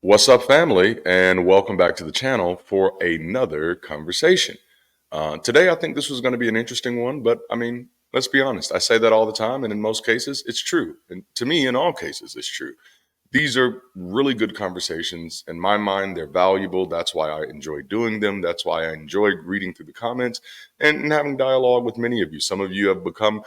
What's up, family, and welcome back to the channel for another conversation. Today, I think this was going to be an interesting one, but I mean, let's be honest. I say that all the time, and in most cases, it's true. And to me, in all cases, it's true. These are really good conversations. In my mind, they're valuable. That's why I enjoy doing them. That's why I enjoy reading through the comments and having dialogue with many of you. Some of you have become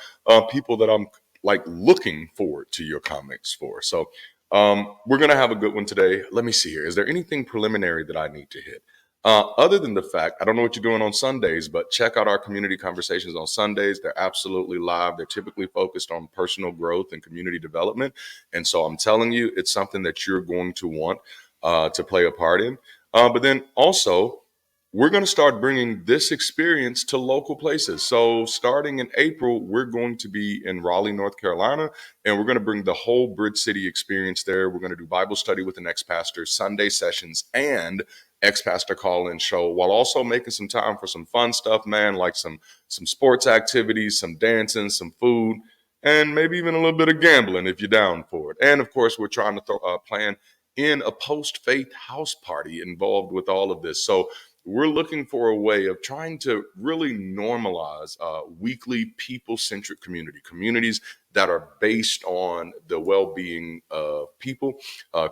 people that I'm like looking forward to your comments for. So we're going to have a good one today. Let me see here. Is there anything preliminary that I need to hit? Other than the fact, I don't know what you're doing on Sundays, but check out our community conversations on Sundays. They're absolutely live. They're typically focused on personal growth and community development. And so I'm telling you, it's something that you're going to want to play a part in. But then also, we're going to start bringing this experience to local places. So starting in April, we're going to be in Raleigh, North Carolina, and we're going to bring the whole Bridge City experience there. We're going to do Bible study with an ex-pastor, Sunday sessions, and ex-pastor call-in show, while also making some time for some fun stuff, man, like some sports activities, some dancing, some food, and maybe even a little bit of gambling if you're down for it. And of course, we're trying to plan in a post-faith house party involved with all of this. So we're looking for a way of trying to really normalize weekly people-centric communities that are based on the well-being of people,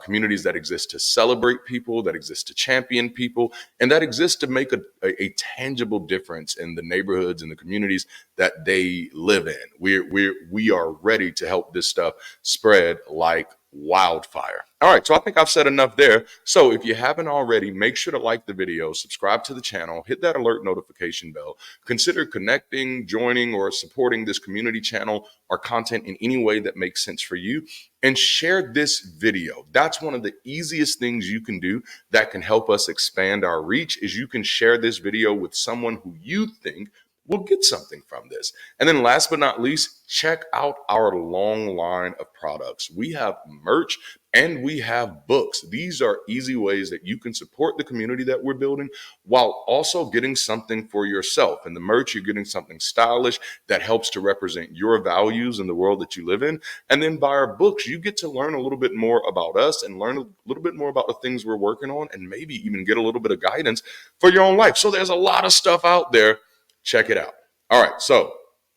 communities that exist to celebrate people, that exist to champion people, and that exist to make a tangible difference in the neighborhoods and the communities that they live in. We are ready to help this stuff spread like wildfire. All right, so I think I've said enough there. So if you haven't already, make sure to like the video, subscribe to the channel, hit that alert notification bell. Consider connecting, joining, or supporting this community channel or content in any way that makes sense for you. And share this video. That's one of the easiest things you can do that can help us expand our reach is you can share this video with someone who you think will get something from this. And then last but not least, check out our long line of products. We have merch and we have books. These are easy ways that you can support the community that we're building while also getting something for yourself. In the merch, you're getting something stylish that helps to represent your values in the world that you live in. And then by our books, you get to learn a little bit more about us and learn a little bit more about the things we're working on and maybe even get a little bit of guidance for your own life. So there's a lot of stuff out there. Check it out. All right, so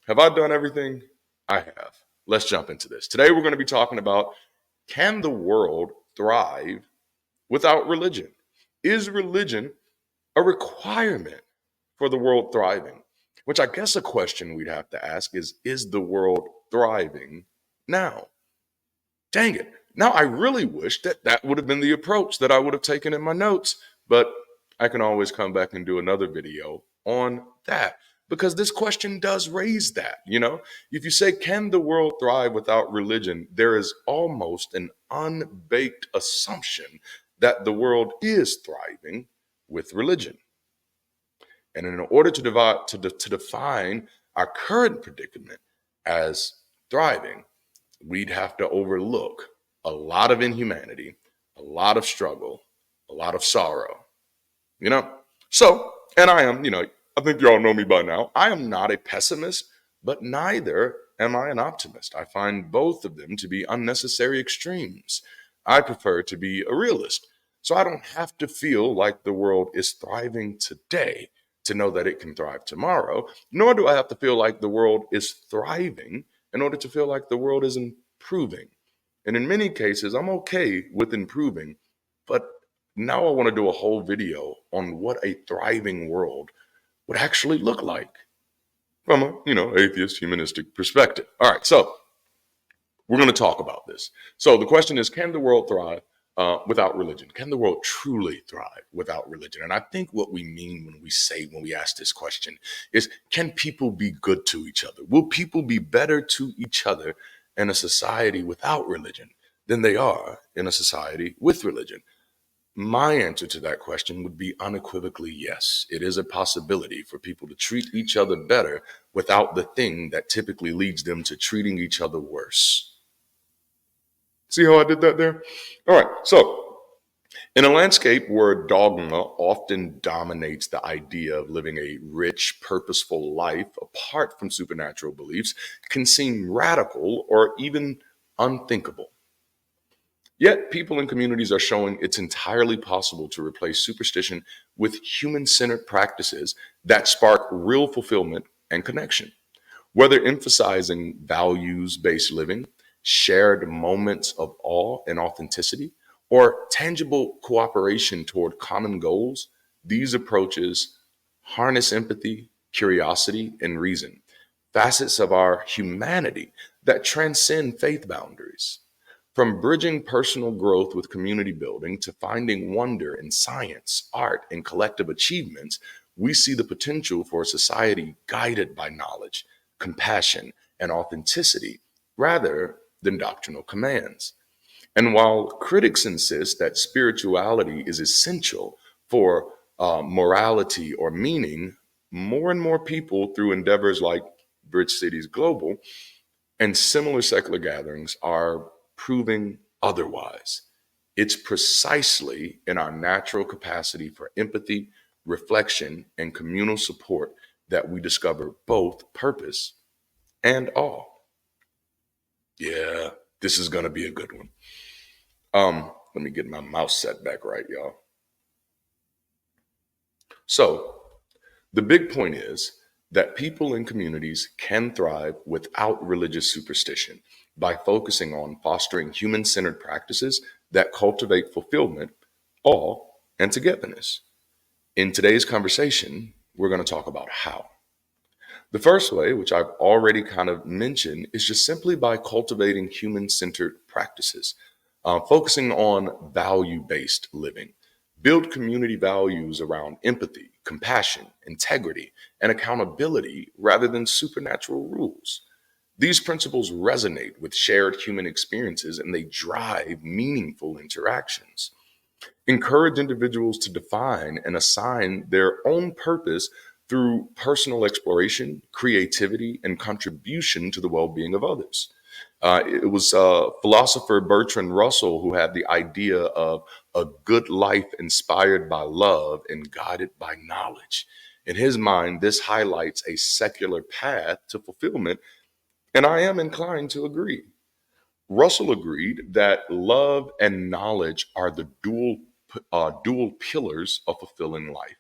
have I done everything? I have. Let's jump into this. Today we're going to be talking about, can the world thrive without religion? Is religion a requirement for the world thriving? Which I guess a question we'd have to ask is the world thriving now? Dang it. Now I really wish that that would have been the approach that I would have taken in my notes, but I can always come back and do another video on that because this question does raise that, If you say, can the world thrive without religion? There is almost an unbaked assumption that the world is thriving with religion. And in order to define our current predicament as thriving, we'd have to overlook a lot of inhumanity, a lot of struggle, a lot of sorrow, you know? So, and I am, I think you all know me by now. I am not a pessimist, but neither am I an optimist. I find both of them to be unnecessary extremes. I prefer to be a realist. So I don't have to feel like the world is thriving today to know that it can thrive tomorrow, nor do I have to feel like the world is thriving in order to feel like the world is improving. And in many cases, I'm okay with improving, but now I want to do a whole video on what a thriving world would actually look like from a, atheist humanistic perspective. All right, so we're going to talk about this. So the question is, can the world thrive without religion? Can the world truly thrive without religion? And I think what we mean when we ask this question is, can people be good to each other? Will people be better to each other in a society without religion than they are in a society with religion? My answer to that question would be unequivocally yes. It is a possibility for people to treat each other better without the thing that typically leads them to treating each other worse. See how I did that there? All right, so in a landscape where dogma often dominates the idea of living a rich, purposeful life apart from supernatural beliefs can seem radical or even unthinkable. Yet people and communities are showing it's entirely possible to replace superstition with human centered practices that spark real fulfillment and connection. Whether emphasizing values based living, shared moments of awe and authenticity, or tangible cooperation toward common goals, these approaches harness empathy, curiosity, and reason, facets of our humanity that transcend faith boundaries. From bridging personal growth with community building to finding wonder in science, art, and collective achievements, we see the potential for a society guided by knowledge, compassion, and authenticity rather than doctrinal commands. And while critics insist that spirituality is essential for morality or meaning, more and more people through endeavors like Bridge Cities Global and similar secular gatherings are proving otherwise. It's precisely in our natural capacity for empathy, reflection, and communal support that we discover both purpose and awe. Yeah, this is going to be a good one. Let me get my mouse set back right, y'all. So, the big point is that people in communities can thrive without religious superstition by focusing on fostering human centered practices that cultivate fulfillment, awe, and togetherness. In today's conversation, we're going to talk about how. The first way, which I've already kind of mentioned, is just simply by cultivating human centered practices, focusing on value based living. Build community values around empathy, compassion, integrity, and accountability rather than supernatural rules. These principles resonate with shared human experiences and they drive meaningful interactions. Encourage individuals to define and assign their own purpose through personal exploration, creativity, and contribution to the well being of others. It was philosopher Bertrand Russell who had the idea of a good life inspired by love and guided by knowledge. In his mind, this highlights a secular path to fulfillment, and I am inclined to agree. Russell agreed that love and knowledge are the dual pillars of fulfilling life.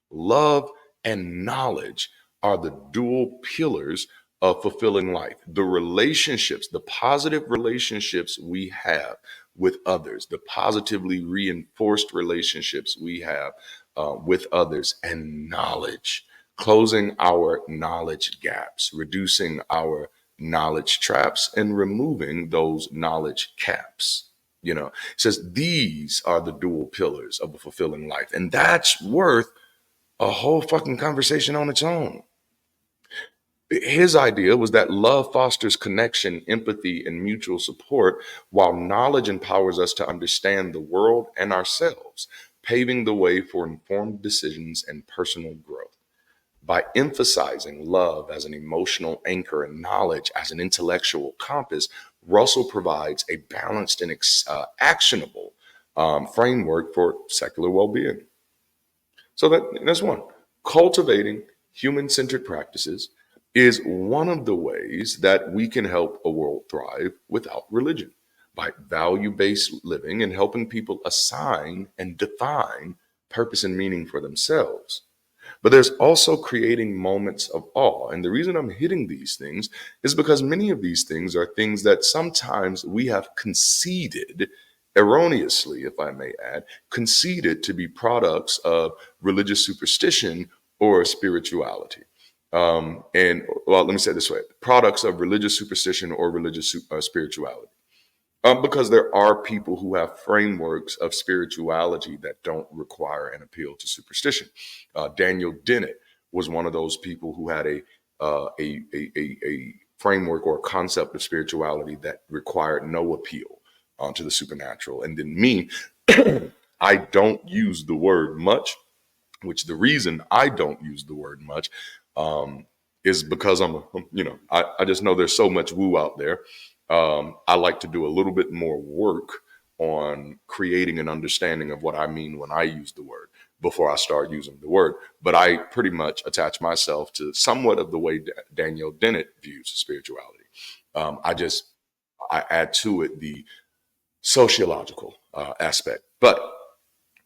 Love and knowledge are the dual pillars of fulfilling life. The relationships, the positive relationships we have with others, the positively reinforced relationships we have with others, and knowledge, closing our knowledge gaps, reducing our knowledge traps, and removing those knowledge caps. It says these are the dual pillars of a fulfilling life. And that's worth a whole fucking conversation on its own. His idea was that love fosters connection, empathy, and mutual support, while knowledge empowers us to understand the world and ourselves, paving the way for informed decisions and personal growth. By emphasizing love as an emotional anchor and knowledge as an intellectual compass, Russell provides a balanced and actionable framework for secular well being. So that's one. Cultivating human centered practices is one of the ways that we can help a world thrive without religion by value based living and helping people assign and define purpose and meaning for themselves. But there's also creating moments of awe. And the reason I'm hitting these things is because many of these things are things that sometimes we have conceded, erroneously, if I may add, conceded to be products of religious superstition or spirituality. And well, let me say it this way: products of religious superstition or religious spirituality. Because there are people who have frameworks of spirituality that don't require an appeal to superstition. Daniel Dennett was one of those people who had a framework or concept of spirituality that required no appeal to the supernatural. And then me, I don't use the word much, which the reason I don't use the word much is because I just know there's so much woo out there. I like to do a little bit more work on creating an understanding of what I mean when I use the word before I start using the word. But I pretty much attach myself to somewhat of the way Daniel Dennett views spirituality. I add to it the sociological aspect. But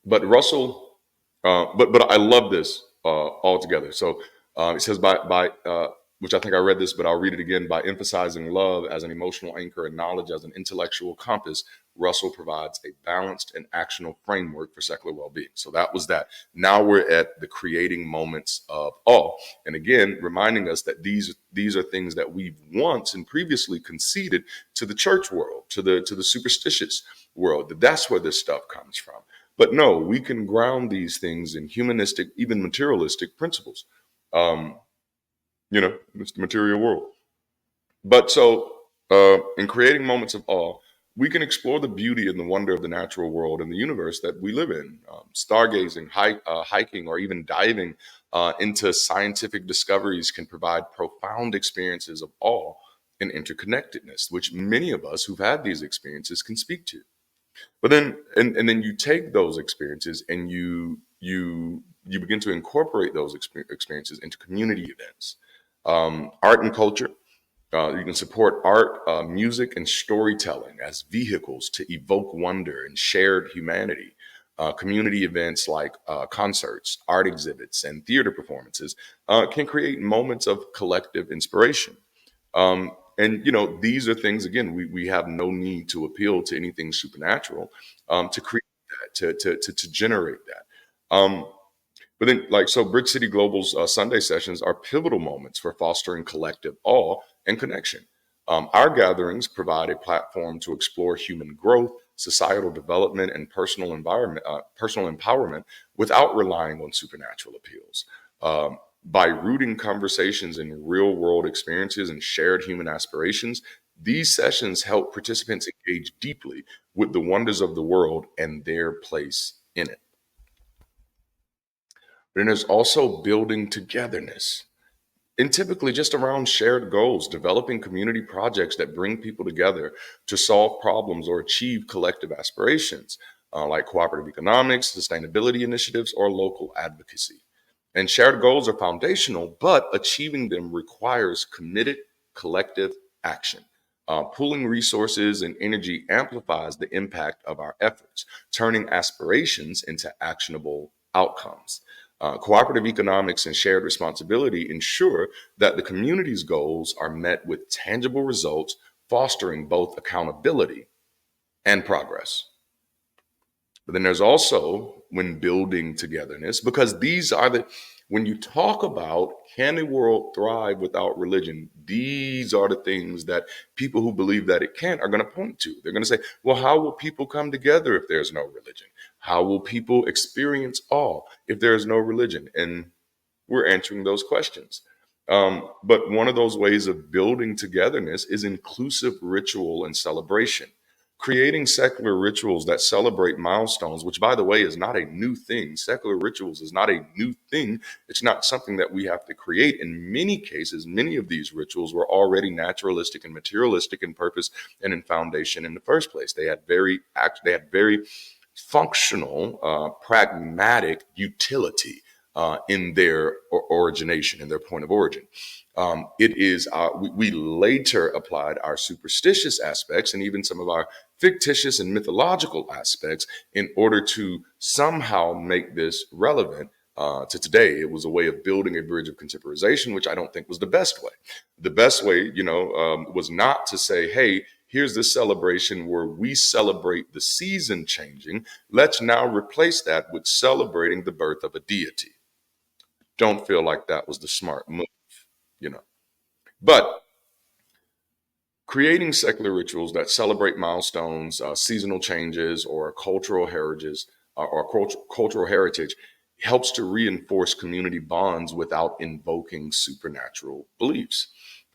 Russell, but I love this altogether. So it says which I think I read this, but I'll read it again. By emphasizing love as an emotional anchor and knowledge as an intellectual compass, Russell provides a balanced and actionable framework for secular well-being. So that was that. Now we're at the creating moments of awe, and again, reminding us that these are things that we've once and previously conceded to the church world, to the superstitious world. That's where this stuff comes from. But no, we can ground these things in humanistic, even materialistic principles. Um, it's the material world. But so, in creating moments of awe, we can explore the beauty and the wonder of the natural world and the universe that we live in. Stargazing, hiking, or even diving into scientific discoveries can provide profound experiences of awe and interconnectedness, which many of us who've had these experiences can speak to. But then, and then you take those experiences and you begin to incorporate those experiences into community events, art and culture. You can support art, music, and storytelling as vehicles to evoke wonder and shared humanity. Community events like concerts, art exhibits, and theater performances can create moments of collective inspiration. And these are things, again, we have no need to appeal to anything supernatural to create that, to generate that. But then, so Brick City Global's Sunday sessions are pivotal moments for fostering collective awe and connection. Our gatherings provide a platform to explore human growth, societal development, and personal empowerment without relying on supernatural appeals. By rooting conversations in real world experiences and shared human aspirations, these sessions help participants engage deeply with the wonders of the world and their place in it. Then there's also building togetherness. And typically just around shared goals, developing community projects that bring people together to solve problems or achieve collective aspirations, like cooperative economics, sustainability initiatives, or local advocacy. And shared goals are foundational, but achieving them requires committed collective action. Pooling resources and energy amplifies the impact of our efforts, turning aspirations into actionable outcomes. Cooperative economics and shared responsibility ensure that the community's goals are met with tangible results, fostering both accountability and progress. But then there's also when building togetherness, because when you talk about can a world thrive without religion, these are the things that people who believe that it can't are going to point to. They're going to say, well, how will people come together if there's no religion? How will people experience awe if there is no religion? And we're answering those questions. But one of those ways of building togetherness is inclusive ritual and celebration. Creating secular rituals that celebrate milestones, which, by the way, is not a new thing. Secular rituals is not a new thing. It's not something that we have to create. In many cases, many of these rituals were already naturalistic and materialistic in purpose and in foundation in the first place. They had very functional, pragmatic utility in their origination, in their point of origin. We later applied our superstitious aspects and even some of our fictitious and mythological aspects in order to somehow make this relevant to today. It was a way of building a bridge of contemporization, which I don't think was the best way. The best way, was not to say, hey, here's this celebration where we celebrate the season changing. Let's now replace that with celebrating the birth of a deity. Don't feel like that was the smart move, you know. But creating secular rituals that celebrate milestones, seasonal changes, or cultural heritage helps to reinforce community bonds without invoking supernatural beliefs.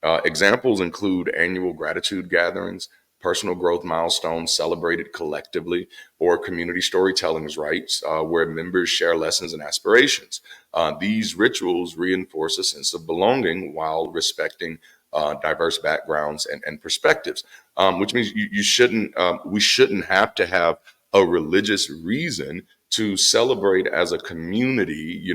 Examples include annual gratitude gatherings, personal growth milestones celebrated collectively, or community storytelling rites where members share lessons and aspirations. These rituals reinforce a sense of belonging while respecting diverse backgrounds and perspectives, which means we shouldn't have to have a religious reason to celebrate as a community,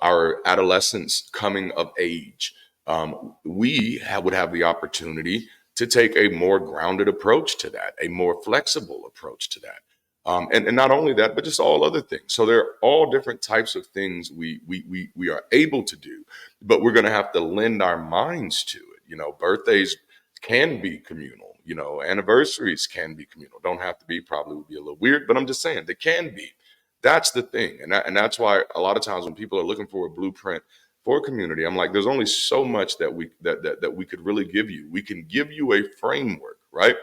our adolescence coming of age. Would have the opportunity to take a more grounded approach to that, a more flexible approach to that. And not only that, but just all other things. So there are all different types of things we are able to do, but we're going to have to lend our minds to it. Birthdays can be communal. Anniversaries can be communal. Don't have to be. Probably would be a little weird, but I'm just saying they can be. That's the thing, and that's why a lot of times when people are looking for a blueprint for community, I'm like, there's only so much that we could really give you. We can give you a framework, right?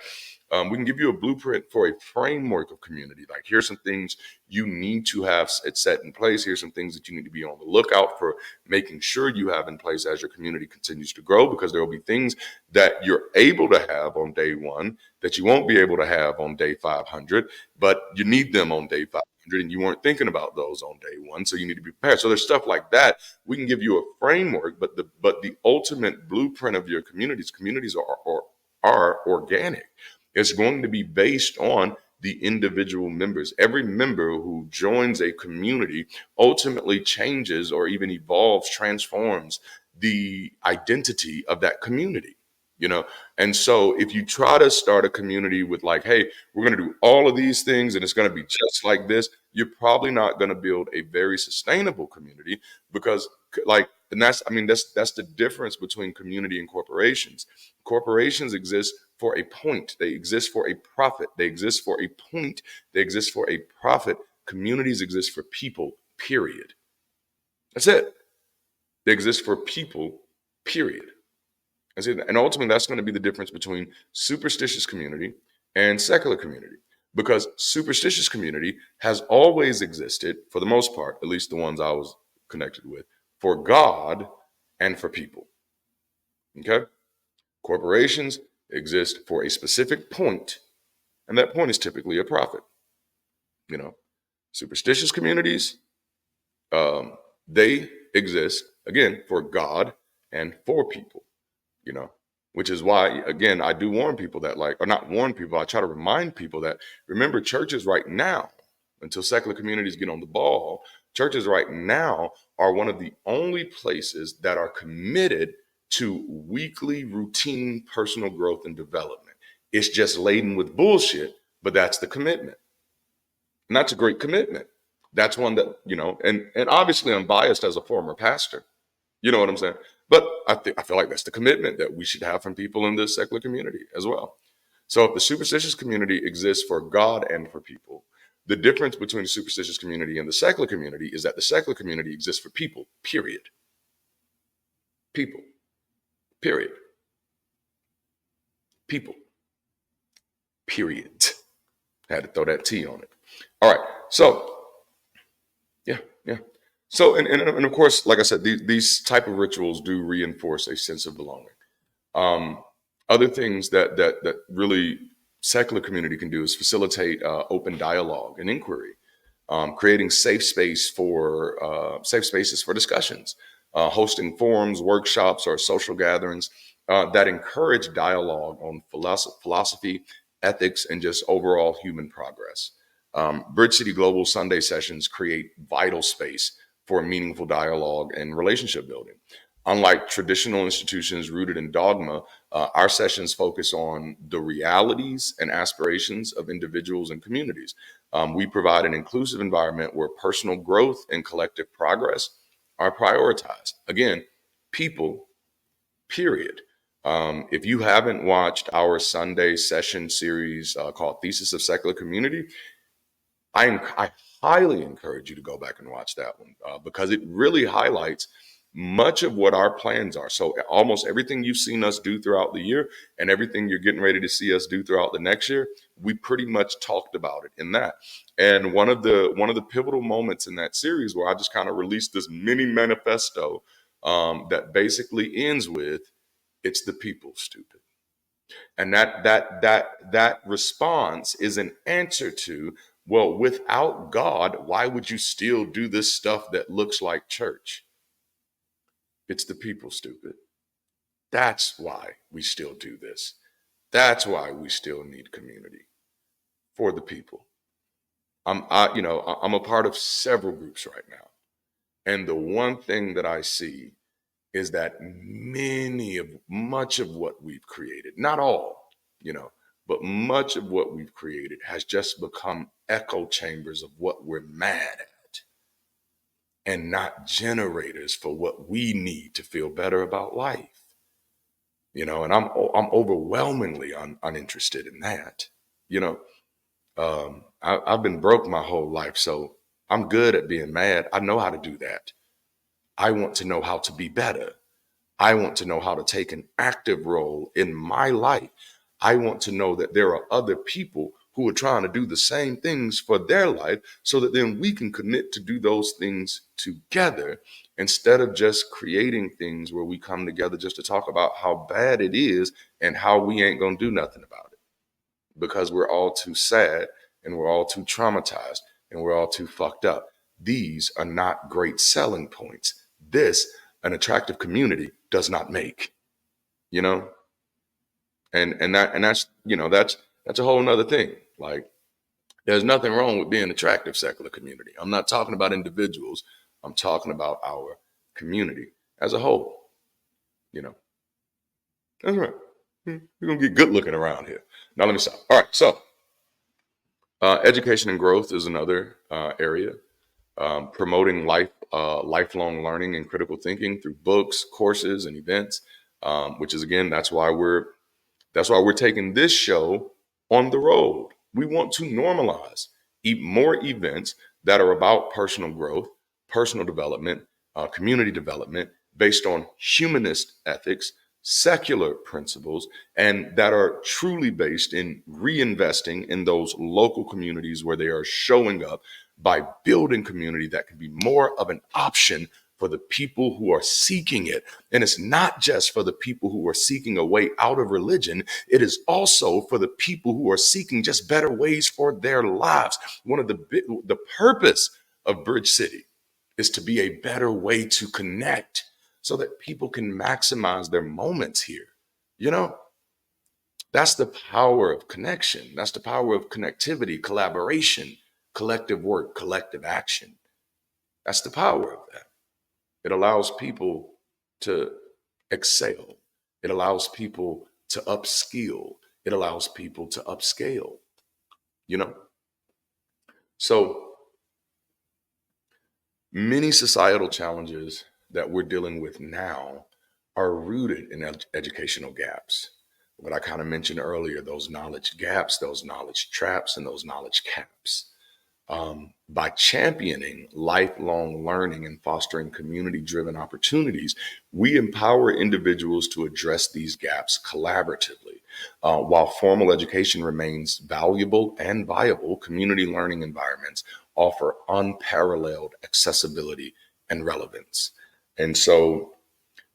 We can give you a blueprint for a framework of community. Like, here's some things you need to have it set in place. Here's some things that you need to be on the lookout for, making sure you have in place as your community continues to grow, because there will be things that you're able to have on day one that you won't be able to have on day 500, but you need them on day 500 and you weren't thinking about those on day one. So you need to be prepared. So there's stuff like that. We can give you a framework, but the ultimate blueprint of your communities are organic. It's going to be based on the individual members. Every member who joins a community ultimately changes or even evolves, transforms the identity of that community. You know, and so if you try to start a community with like, hey, we're going to do all of these things and it's going to be just like this, you're probably not going to build a very sustainable community, because like, and that's, I mean, that's the difference between community and corporations. Corporations exist for a point. They exist for a profit. They exist for a point. They exist for a profit. Communities exist for people, period. That's it. They exist for people, period. And ultimately, that's going to be the difference between superstitious community and secular community. Because superstitious community has always existed, for the most part, at least the ones I was connected with, for God and for people. Okay? Corporations exist for a specific point, and that point is typically a profit. You know, superstitious communities, um, they exist again for God and for people. You know, which is why, again, I do warn people that, like, or not warn people, I try to remind people that, remember, churches right now, until secular communities get on the ball, churches right now are one of the only places that are committed to weekly routine personal growth and development. It's just laden with bullshit, but that's the commitment. And that's a great commitment. That's one that, and obviously I'm biased as a former pastor. You know what I'm saying? But I feel like that's the commitment that we should have from people in this secular community as well. So if the superstitious community exists for God and for people, the difference between the superstitious community and the secular community is that the secular community exists for people, period. People, period. People, period. I had to throw that T on it. All right. So, yeah, yeah. So, and of course, like I said, these type of rituals do reinforce a sense of belonging. Um, Other things that really secular community can do is facilitate open dialogue and inquiry, creating safe spaces for discussions, hosting forums, workshops, or social gatherings that encourage dialogue on philosophy, ethics, and just overall human progress. Bridge City Global Sunday sessions create vital space for meaningful dialogue and relationship building. Unlike traditional institutions rooted in dogma, our sessions focus on the realities and aspirations of individuals and communities. We provide an inclusive environment where personal growth and collective progress are prioritized. Again, people, period. If you haven't watched our Sunday session series called Thesis of Secular Community, I highly encourage you to go back and watch that one, because it really highlights much of what our plans are. So almost everything you've seen us do throughout the year and everything you're getting ready to see us do throughout the next year, we pretty much talked about it in that. And one of the pivotal moments in that series, where I just kind of released this mini manifesto that basically ends with, "It's the people, stupid." And that response is an answer to, well, without God, why would you still do this stuff that looks like church? It's the people, stupid. That's why we still do this. That's why we still need community, for the people. I'm a part of several groups right now, and the one thing that I see is that much of what we've created, not all, but much of what we've created has just become echo chambers of what we're mad at and not generators for what we need to feel better about life. And I'm overwhelmingly uninterested in that. You know, I've been broke my whole life, so I'm good at being mad. I know how to do that. I want to know how to be better. I want to know how to take an active role in my life. I want to know that there are other people who are trying to do the same things for their life so that then we can commit to do those things together instead of just creating things where we come together just to talk about how bad it is and how we ain't going to do nothing about it because we're all too sad and we're all too traumatized and we're all too fucked up. These are not great selling points. This, an attractive community, does not make, you know? And that's a whole nother thing. Like, there's nothing wrong with being attractive secular community. I'm not talking about individuals. I'm talking about our community as a whole, you know. That's right. We're gonna get good looking around here. Now let me stop. All right, so education and growth is another area. Promoting lifelong learning and critical thinking through books, courses, and events. Which is again, that's why we're taking this show on the road. We want to normalize more events that are about personal growth, personal development, community development, based on humanist ethics, secular principles, and that are truly based in reinvesting in those local communities where they are showing up by building community that can be more of an option for the people who are seeking it. And it's not just for the people who are seeking a way out of religion. It is also for the people who are seeking just better ways for their lives. The purpose of Bridge City is to be a better way to connect so that people can maximize their moments here. You know, that's the power of connection. That's the power of connectivity, collaboration, collective work, collective action. That's the power of that. It allows people to excel. It allows people to upskill. It allows people to upscale, you know? So many societal challenges that we're dealing with now are rooted in educational gaps. What I kind of mentioned earlier, those knowledge gaps, those knowledge traps, and those knowledge caps. By championing lifelong learning and fostering community driven opportunities, we empower individuals to address these gaps collaboratively. While formal education remains valuable and viable, community learning environments offer unparalleled accessibility and relevance. And so,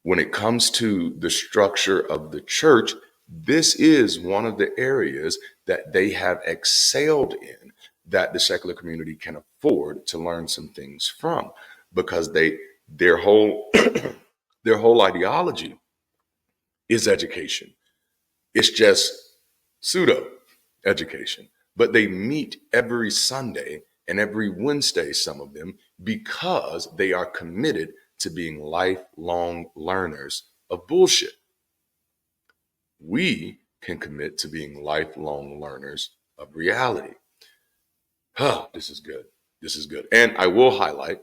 when it comes to the structure of the church, this is one of the areas that they have excelled in that the secular community can afford to learn some things from because their whole their whole ideology is education. It's just pseudo education. But they meet every Sunday and every Wednesday, some of them, because they are committed to being lifelong learners of bullshit. We can commit to being lifelong learners of reality. This is good. This is good. And I will highlight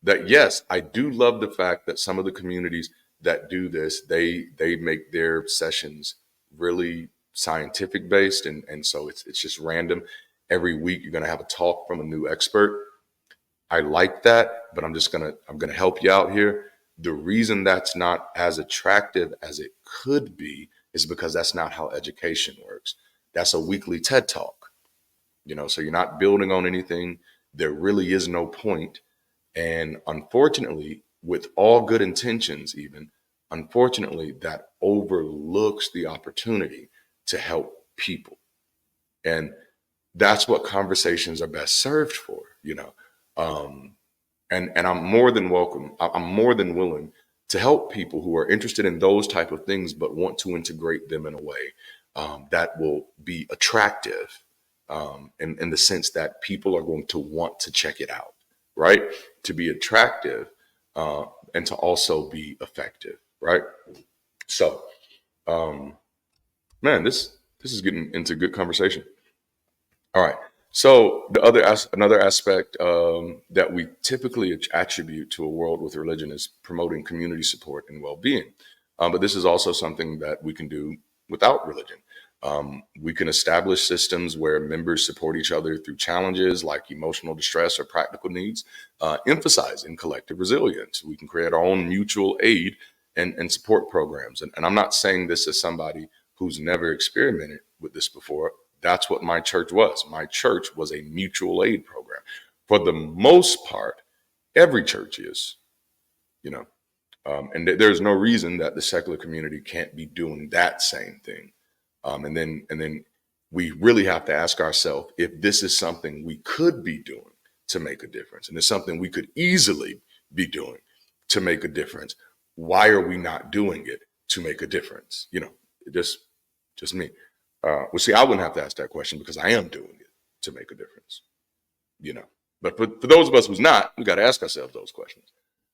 that, yes, I do love the fact that some of the communities that do this, they make their sessions really scientific based. And so it's just random. Every week you're gonna have a talk from a new expert. I like that, but I'm gonna help you out here. The reason that's not as attractive as it could be is because that's not how education works. That's a weekly TED talk, so you're not building on anything. There really is no point. And unfortunately, with all good intentions, even unfortunately, that overlooks the opportunity to help people. And that's what conversations are best served for, Um, and I'm more than welcome. I'm more than willing to help people who are interested in those type of things, but want to integrate them in a way that will be attractive, in the sense that people are going to want to check it out, right? To be attractive, and to also be effective, right? So, um, man, this is getting into good conversation. All right. So another aspect that we typically attribute to a world with religion is promoting community support and well-being. But this is also something that we can do without religion. We can establish systems where members support each other through challenges like emotional distress or practical needs, emphasizing collective resilience. We can create our own mutual aid and support programs. And I'm not saying this as somebody who's never experimented with this before. That's what my church was. My church was a mutual aid program. For the most part, every church is, you know, and there's no reason that the secular community can't be doing that same thing. And then we really have to ask ourselves if this is something we could be doing to make a difference, and it's something we could easily be doing to make a difference. Why are we not doing it to make a difference? Just me. Well, see, I wouldn't have to ask that question because I am doing it to make a difference. You know, but for those of us who's not, we got to ask ourselves those questions.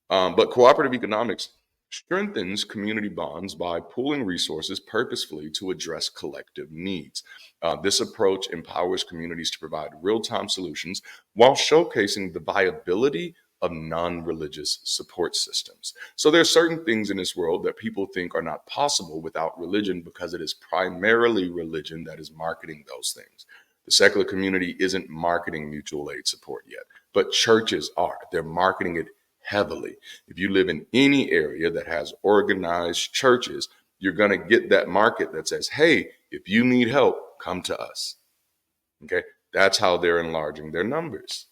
But cooperative economics strengthens community bonds by pooling resources purposefully to address collective needs. This approach empowers communities to provide real time solutions while showcasing the viability of non religious support systems. So, there are certain things in this world that people think are not possible without religion because it is primarily religion that is marketing those things. The secular community isn't marketing mutual aid support yet, but churches are. They're marketing it heavily. If you live in any area that has organized churches, you're going to get that market that says, hey, if you need help, come to us. Okay. That's how they're enlarging their numbers.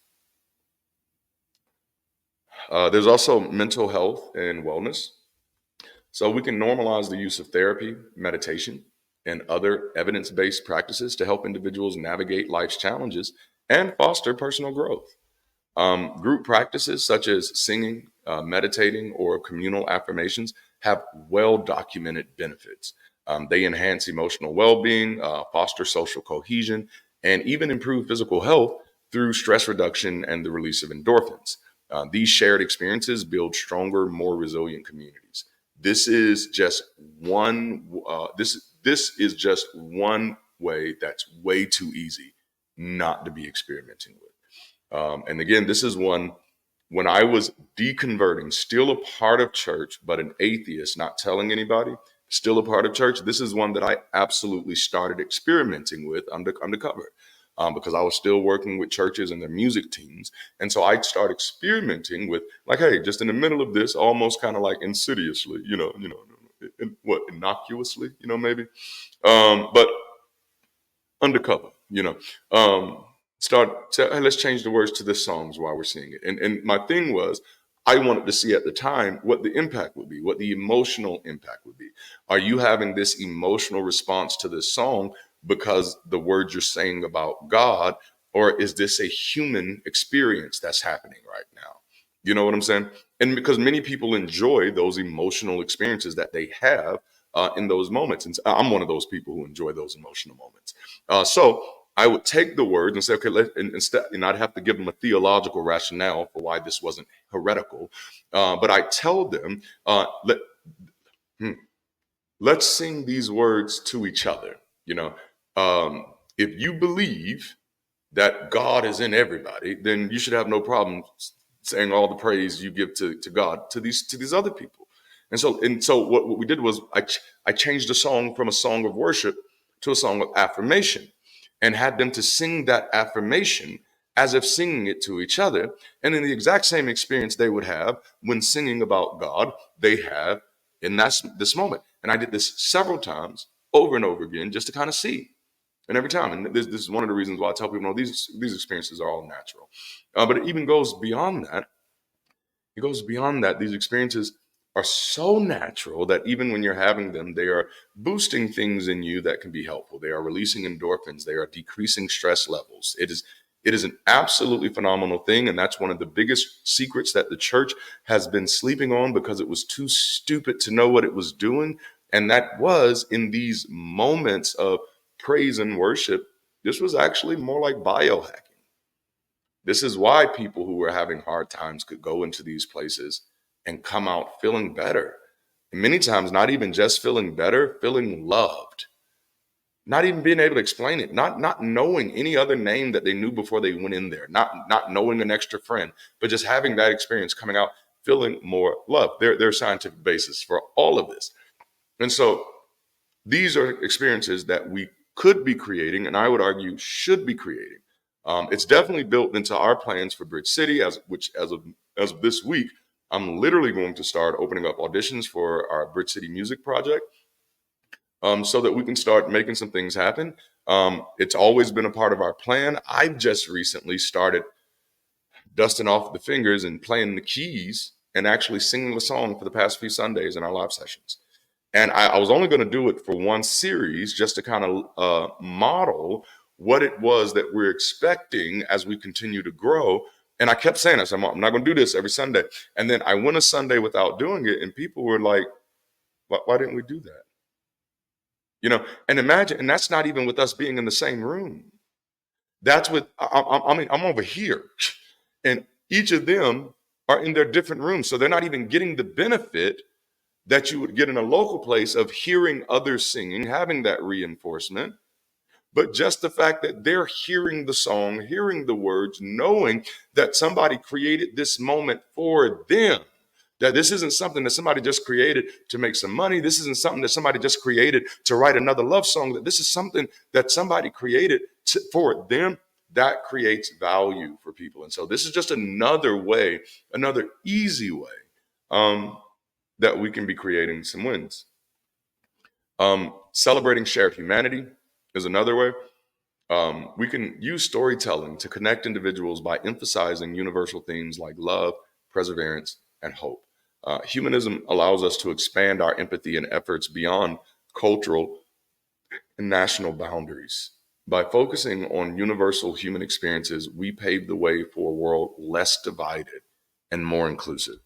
There's also mental health and wellness. So we can normalize the use of therapy, meditation, and other evidence based practices to help individuals navigate life's challenges and foster personal growth. Group practices such as singing, meditating, or communal affirmations have well documented benefits. They enhance emotional well being, foster social cohesion, and even improve physical health through stress reduction and the release of endorphins. These shared experiences build stronger, more resilient communities. This is just this is just one way that's way too easy not to be experimenting with. And again, this is one when I was deconverting, still a part of church, but an atheist, not telling anybody, still a part of church. This is one that I absolutely started experimenting with undercover because I was still working with churches and their music teams. And so I started experimenting with, like, hey, just in the middle of this, almost kind of like insidiously, innocuously, maybe. But undercover, hey, let's change the words to this songs while we're seeing it. And my thing was, I wanted to see at the time what the impact would be, what the emotional impact would be. Are you having this emotional response to this song because the words you're saying about God, or is this a human experience that's happening right now? You know what I'm saying? And because many people enjoy those emotional experiences that they have in those moments. And I'm one of those people who enjoy those emotional moments. So I would take the words and say, okay, instead, I'd have to give them a theological rationale for why this wasn't heretical. But I tell them, let's sing these words to each other. If you believe that God is in everybody, then you should have no problem saying all the praise you give to God to these other people. And so what we did was I changed the song from a song of worship to a song of affirmation and had them to sing that affirmation as if singing it to each other. And in the exact same experience they would have when singing about God, they have in this moment. And I did this several times over and over again just to kind of see. And every time, and this is one of the reasons why I tell people, no, these experiences are all natural. But it even goes beyond that. It goes beyond that. These experiences are so natural that even when you're having them, they are boosting things in you that can be helpful. They are releasing endorphins. They are decreasing stress levels. It is an absolutely phenomenal thing. And that's one of the biggest secrets that the church has been sleeping on because it was too stupid to know what it was doing. And that was in these moments of praise and worship. This was actually more like biohacking. This is why people who were having hard times could go into these places and come out feeling better. And many times, not even just feeling better, feeling loved, not even being able to explain it, not knowing any other name that they knew before they went in there, not knowing an extra friend, but just having that experience coming out, feeling more love. There's scientific basis for all of this. And so these are experiences that we could be creating, and I would argue should be creating. It's definitely built into our plans for Bridge City, as of this week, I'm literally going to start opening up auditions for our Bridge City music project, so that we can start making some things happen. It's always been a part of our plan. I've just recently started dusting off the fingers and playing the keys and actually singing the song for the past few Sundays in our live sessions. And I was only going to do it for one series just to kind of model what it was that we're expecting as we continue to grow. And I kept saying, I'm not going to do this every Sunday. And then I went a Sunday without doing it, and people were like, why didn't we do that? And imagine, and that's not even with us being in the same room. That's with, I mean, I'm over here, and each of them are in their different rooms. So they're not even getting the benefit that you would get in a local place of hearing others singing, having that reinforcement, but just the fact that they're hearing the song, hearing the words, knowing that somebody created this moment for them. That this isn't something that somebody just created to make some money. This isn't something that somebody just created to write another love song. That this is something that somebody created for them. That creates value for people. And so this is just another way, another easy way that we can be creating some wins. Celebrating shared humanity is another way. We can use storytelling to connect individuals by emphasizing universal themes like love, perseverance, and hope. Humanism allows us to expand our empathy and efforts beyond cultural and national boundaries. By focusing on universal human experiences, we pave the way for a world less divided and more inclusive.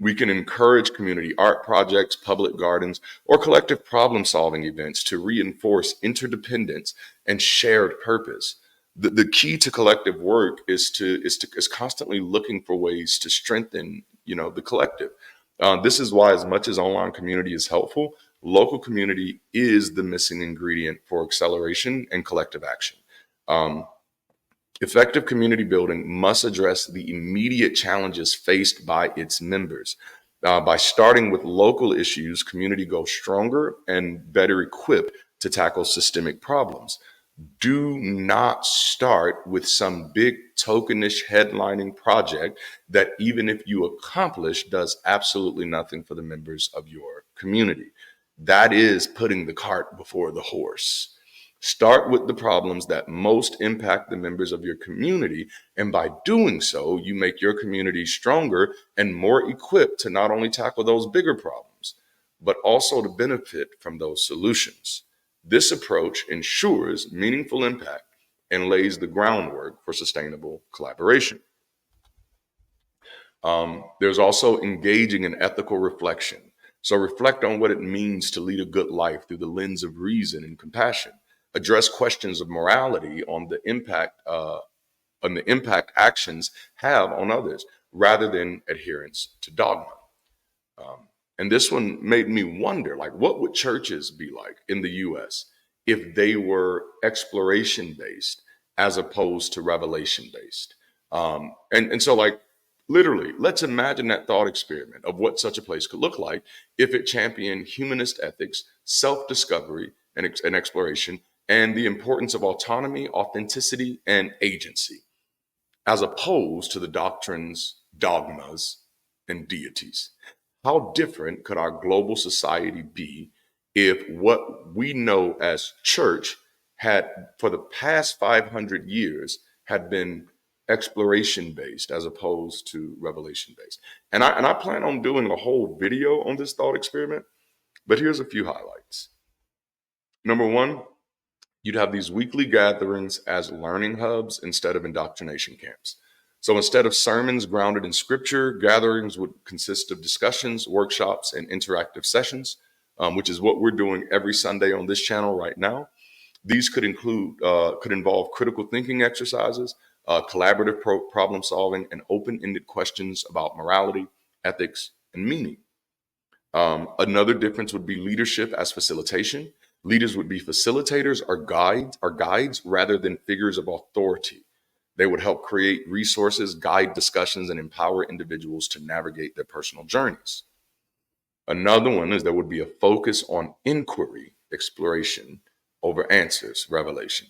We can encourage community art projects, public gardens, or collective problem-solving events to reinforce interdependence and shared purpose. The key to collective work is constantly looking for ways to strengthen, the collective. This is why, as much as online community is helpful, local community is the missing ingredient for acceleration and collective action. Effective community building must address the immediate challenges faced by its members. By starting with local issues, community goes stronger and better equipped to tackle systemic problems. Do not start with some big tokenish headlining project that, even if you accomplish, does absolutely nothing for the members of your community. That is putting the cart before the horse. Start with the problems that most impact the members of your community, and by doing so, you make your community stronger and more equipped to not only tackle those bigger problems, but also to benefit from those solutions. This approach ensures meaningful impact and lays the groundwork for sustainable collaboration. There's also engaging in ethical reflection. So reflect on what it means to lead a good life through the lens of reason and compassion. Address questions of morality on the impact actions have on others, rather than adherence to dogma. And this one made me wonder, like, what would churches be like in the U.S. if they were exploration based as opposed to revelation based? And so, like, literally, let's imagine that thought experiment of what such a place could look like if it championed humanist ethics, self-discovery, and exploration, and the importance of autonomy, authenticity, and agency, as opposed to the doctrines, dogmas, and deities. How different could our global society be if what we know as church had, for the past 500 years, had been exploration based as opposed to revelation based? And I plan on doing a whole video on this thought experiment, but here's a few highlights. Number one, you'd have these weekly gatherings as learning hubs instead of indoctrination camps. So instead of sermons grounded in scripture, gatherings would consist of discussions, workshops, and interactive sessions, which is what we're doing every Sunday on this channel right now. These could involve critical thinking exercises, collaborative problem solving, and open-ended questions about morality, ethics, and meaning. Another difference would be leadership as facilitation. Leaders would be facilitators or guides rather than figures of authority. They would help create resources, guide discussions, and empower individuals to navigate their personal journeys. Another one is there would be a focus on inquiry, exploration over answers, revelation.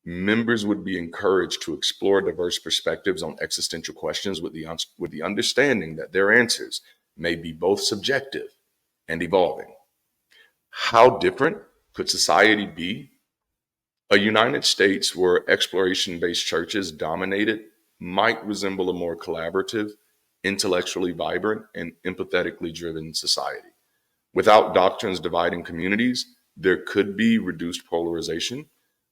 Members would be encouraged to explore diverse perspectives on existential questions with the understanding that their answers may be both subjective and evolving. How different could society be? A United States where exploration based churches dominated might resemble a more collaborative, intellectually vibrant, and empathetically driven society. Without doctrines dividing communities, there could be reduced polarization,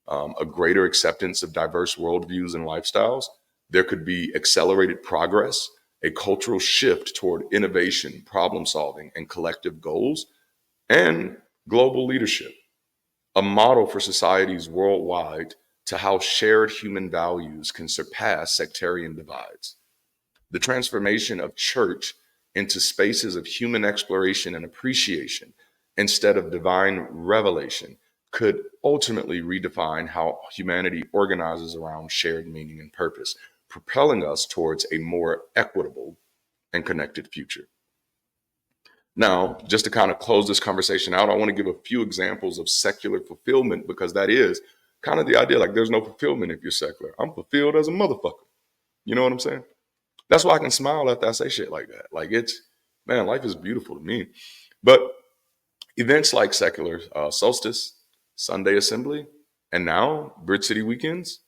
a greater acceptance of diverse worldviews and lifestyles. There could be accelerated progress, a cultural shift toward innovation, problem solving, and collective goals, and global leadership, a model for societies worldwide to how shared human values can surpass sectarian divides. The transformation of church into spaces of human exploration and appreciation instead of divine revelation could ultimately redefine how humanity organizes around shared meaning and purpose, propelling us towards a more equitable and connected future. Now, just to kind of close this conversation out, I want to give a few examples of secular fulfillment because that is kind of the idea. Like, there's no fulfillment if you're secular. I'm fulfilled as a motherfucker. You know what I'm saying? That's why I can smile after I say shit like that. Like, man, life is beautiful to me. But events like secular solstice, Sunday assembly, and now Bridge City weekends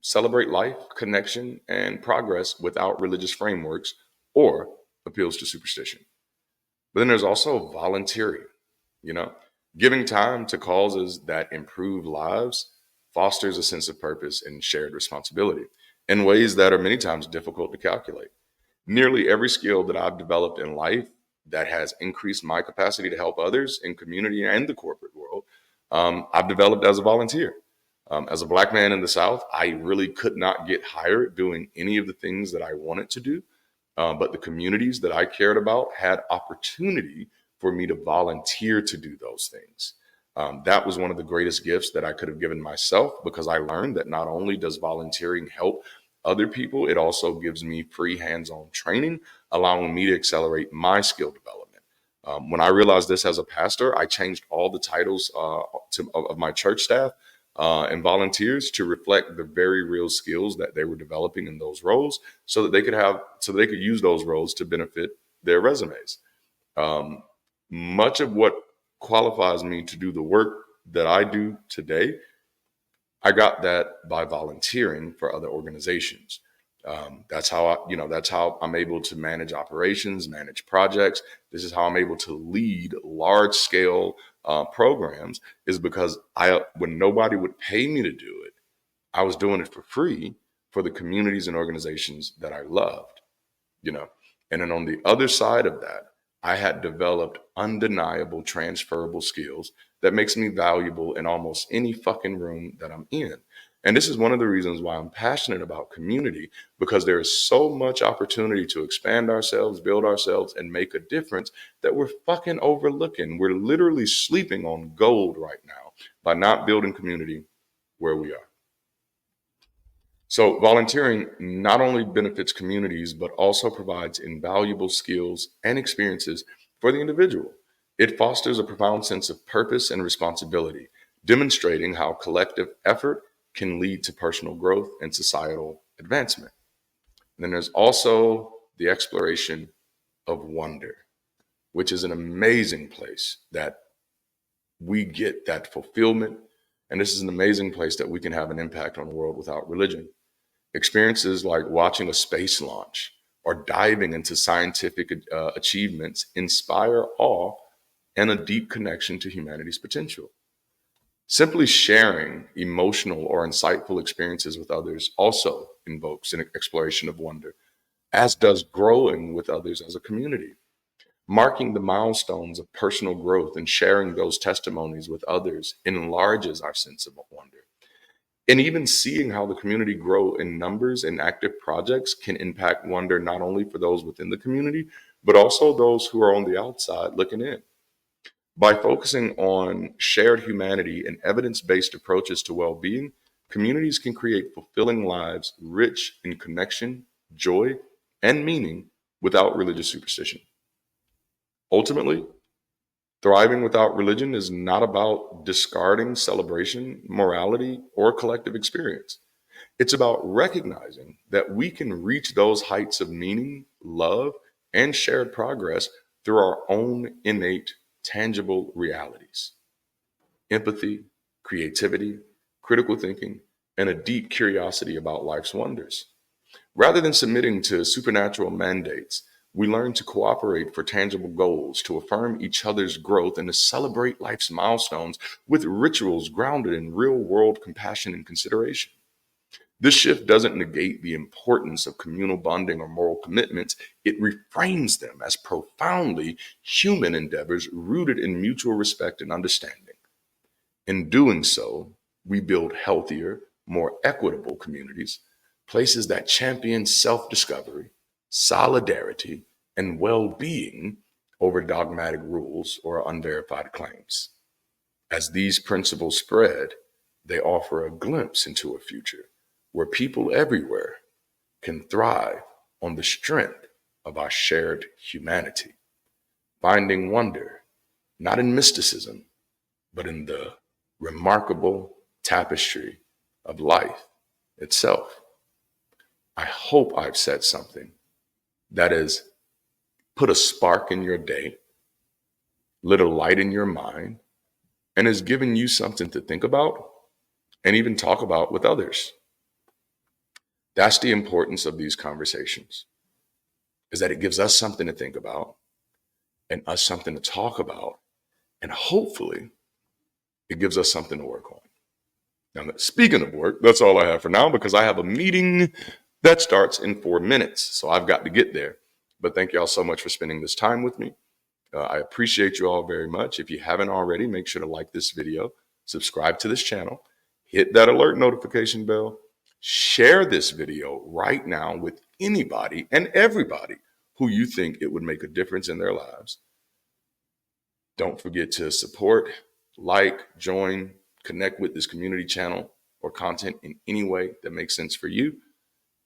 celebrate life, connection, and progress without religious frameworks or appeals to superstition. But then there's also volunteering, you know, giving time to causes that improve lives fosters a sense of purpose and shared responsibility in ways that are many times difficult to calculate. Nearly every skill that I've developed in life that has increased my capacity to help others in community and the corporate world, I've developed as a volunteer. As a Black man in the South, I really could not get hired doing any of the things that I wanted to do. But the communities that I cared about had opportunity for me to volunteer to do those things. That was one of the greatest gifts that I could have given myself because I learned that not only does volunteering help other people, it also gives me free hands-on training, allowing me to accelerate my skill development. When I realized this as a pastor, I changed all the titles of my church staff and volunteers to reflect the very real skills that they were developing in those roles so that they could use those roles to benefit their resumes. Um, Much of what qualifies me to do the work that I do today, I got that by volunteering for other organizations. That's how I'm able to manage operations, manage projects. This is how I'm able to lead large scale programs is because when nobody would pay me to do it, I was doing it for free for the communities and organizations that I loved, you know. And then on the other side of that, I had developed undeniable transferable skills that makes me valuable in almost any fucking room that I'm in. And this is one of the reasons why I'm passionate about community, because there is so much opportunity to expand ourselves, build ourselves, and make a difference that we're fucking overlooking. We're literally sleeping on gold right now by not building community where we are. So, volunteering not only benefits communities, but also provides invaluable skills and experiences for the individual. It fosters a profound sense of purpose and responsibility, demonstrating how collective effort can lead to personal growth and societal advancement. And then there's also the exploration of wonder, which is an amazing place that we get that fulfillment. And this is an amazing place that we can have an impact on the world without religion. Experiences like watching a space launch or diving into scientific achievements inspire awe and a deep connection to humanity's potential. Simply sharing emotional or insightful experiences with others also invokes an exploration of wonder, as does growing with others as a community. Marking the milestones of personal growth and sharing those testimonies with others enlarges our sense of wonder. And even seeing how the community grow in numbers and active projects can impact wonder not only for those within the community, but also those who are on the outside looking in. By focusing on shared humanity and evidence based approaches to well being, communities can create fulfilling lives rich in connection, joy, and meaning without religious superstition. Ultimately, thriving without religion is not about discarding celebration, morality, or collective experience. It's about recognizing that we can reach those heights of meaning, love, and shared progress through our own innate, tangible realities. Empathy, creativity, critical thinking, and a deep curiosity about life's wonders. Rather than submitting to supernatural mandates, we learn to cooperate for tangible goals, to affirm each other's growth, and to celebrate life's milestones with rituals grounded in real world compassion and consideration. This shift doesn't negate the importance of communal bonding or moral commitments, it reframes them as profoundly human endeavors rooted in mutual respect and understanding. In doing so, we build healthier, more equitable communities, places that champion self discovery, solidarity, and well being over dogmatic rules or unverified claims. As these principles spread, they offer a glimpse into a future where people everywhere can thrive on the strength of our shared humanity, finding wonder not in mysticism, but in the remarkable tapestry of life itself. I hope I've said something that has put a spark in your day, lit a light in your mind, and has given you something to think about and even talk about with others. That's the importance of these conversations, is that it gives us something to think about and us something to talk about, and hopefully it gives us something to work on. Now, speaking of work, that's all I have for now because I have a meeting that starts in 4 minutes. So I've got to get there. But thank you all so much for spending this time with me. I appreciate you all very much. If you haven't already, make sure to like this video, subscribe to this channel, hit that alert notification bell, share this video right now with anybody and everybody who you think it would make a difference in their lives. Don't forget to support, like, join, connect with this community channel or content in any way that makes sense for you,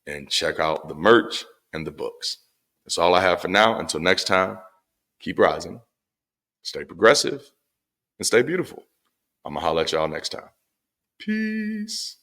and check out the merch and the books. That's all I have for now. Until next time, keep rising, stay progressive, and stay beautiful. I'm going to holler at y'all next time. Peace.